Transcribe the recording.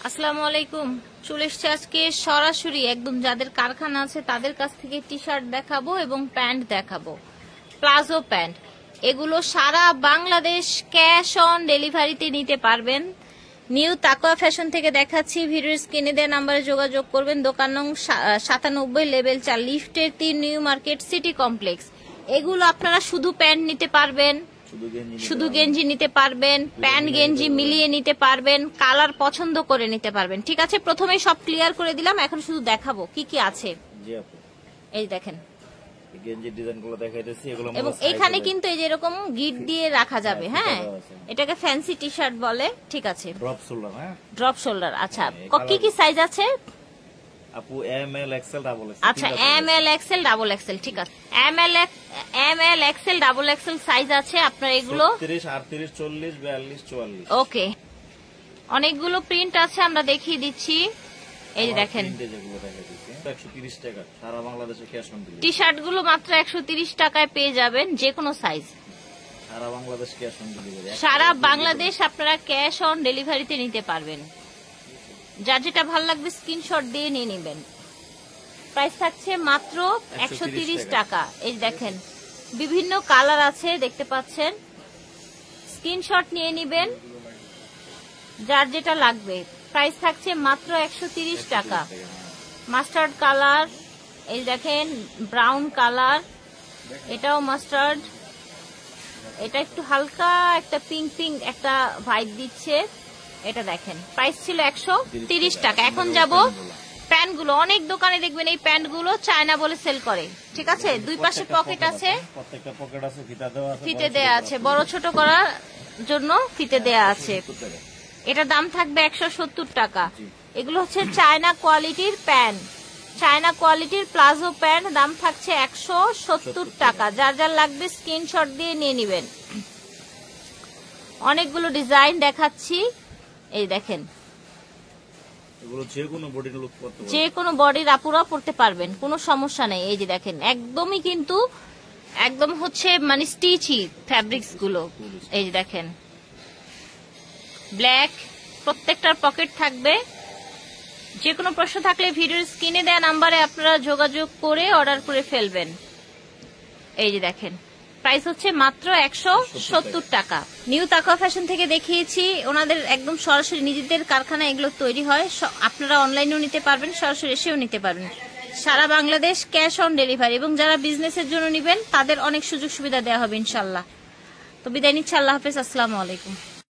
আসসালামু আলাইকুম। চলে এসেছে আজকে সরাসরি একদম যাদের কারখানা আছে তাদের কাছ থেকে টি শার্ট দেখাবো এবং প্যান্ট দেখাবো, প্লাজো প্যান্ট। এগুলো সারা বাংলাদেশ ক্যাশ অন ডেলিভারিতে নিতে পারবেন। নিউ তাকওয়া ফ্যাশন থেকে দেখাচ্ছি। ভিডিওর স্ক্রিনে দেওয়া নাম্বারে যোগাযোগ করবেন। দোকান নং 97 লেভেল 4 লিফটের 3 নিউ মার্কেট সিটি কমপ্লেক্স। এগুলো আপনারা শুধু প্যান্ট নিতে পারবেন, শুধু গেঞ্জি নিতে পারবেন, প্যান্ট গেঞ্জি মিলিয়ে নিতে পারবেন, কালার পছন্দ করে নিতে পারবেন। ঠিক আছে, প্রথমে সব ক্লিয়ার করে দিলাম, এখন শুধু দেখাবো কি কি আছে। এই দেখেন গেঞ্জির ডিজাইনগুলো দেখাইতেছি, এগুলো এবং এখানে কিন্তু এই যে এরকম গিট দিয়ে রাখা যাবে। হ্যাঁ, এটাকে ফ্যান্সি টি শার্ট বলে। ঠিক আছে, ড্রপ শোল্ডার। হ্যাঁ, ড্রপ শোল্ডার। আচ্ছা, কি কি সাইজ আছে আপু? M L XL double XL. আচ্ছা, M L XL double XL. ঠিক আছে, M L XL double XL size আছে আপনার। এগুলো 30, 38, 40, 42, 44। ওকে, অনেকগুলো প্রিন্ট আছে, আমরা দেখিয়ে দিচ্ছি। এই যে দেখেন, 130 টাকা সারা বাংলাদেশে cash on delivery. T shirt গুলো মাত্র 130 টাকায় পেয়ে যাবেন, যে কোনো সাইজ। সারা বাংলাদেশ ক্যাশ অন ডেলিভারি। সারা বাংলাদেশ আপনারা ক্যাশ অন ডেলিভারিতে নিতে পারবেন। যার যেটা ভালো লাগবে স্ক্রিনশট দিয়ে নিয়ে নেবেন। প্রাইস থাকছে মাত্র 130 টাকা। এই দেখেন, বিভিন্ন কালার আছে, দেখতে পাচ্ছেন। স্ক্রিনশট নিয়ে নেবেন যার যেটা লাগবে। প্রাইস থাকছে মাত্র 130 টাকা। মাস্টার্ড কালার, এই দেখেন, ব্রাউন কালার, এটাও মাস্টার্ড, এটা একটু হালকা একটা পিঙ্ক পিঙ্ক একটা ভাইব দিচ্ছে। এটা দেখেন, প্রাইস ছিল 130 টাকা। এখন যাব প্যান্ট গুলো। অনেক দোকানে দেখবেন এই প্যান্ট গুলো চায়না বলে সেল করে। ঠিক আছে, দুই পাশে পকেট আছে, প্রত্যেকটা পকেট আছে, ফিতে দেয়া আছে, বড় ছোট করার জন্য ফিতে দেয়া আছে। এটা দাম থাকবে 170 টাকা। এগুলো হচ্ছে চায়না কোয়ালিটির প্যান্ট, চায়না কোয়ালিটির প্লাজো প্যান্ট। দাম থাকছে 170 টাকা। যার যার লাগবে স্ক্রিনশট দিয়ে নিয়ে নেবেন। অনেকগুলো ডিজাইন দেখাচ্ছি, এই দেখেন, যে কোনো বডির আপুরা পড়তে পারবেন, কোনো সমস্যা নেই। এই যে দেখেন, একদমই কিন্তু একদম হচ্ছে মানে স্টিচই ফ্যাব্রিক্স গুলো। এই যে দেখেন, ব্ল্যাক, প্রত্যেকটার পকেট থাকবে। যে কোনো প্রশ্ন থাকলে ভিডিওর স্ক্রিনে দেওয়া নাম্বারে আপনারা যোগাযোগ করে অর্ডার করে ফেলবেন। এই যে দেখেন, প্রাইস হচ্ছে মাত্র 170 টাকা। নিউ তাকওয়া ফ্যাশন থেকে দেখিয়েছি, ওনাদের একদম সরাসরি নিজেদের কারখানা এগুলো তৈরি হয়। আপনারা অনলাইনেও নিতে পারবেন, সরাসরি এসেও নিতে পারবেন। সারা বাংলাদেশ ক্যাশ অন ডেলিভারি। এবং যারা বিজনেসের জন্য নেবেন তাদের অনেক সুযোগ সুবিধা দেওয়া হবে ইনশাল্লাহ। তো বিদায় নিচ্ছি, আল্লাহ হাফেজ, আসসালামু আলাইকুম।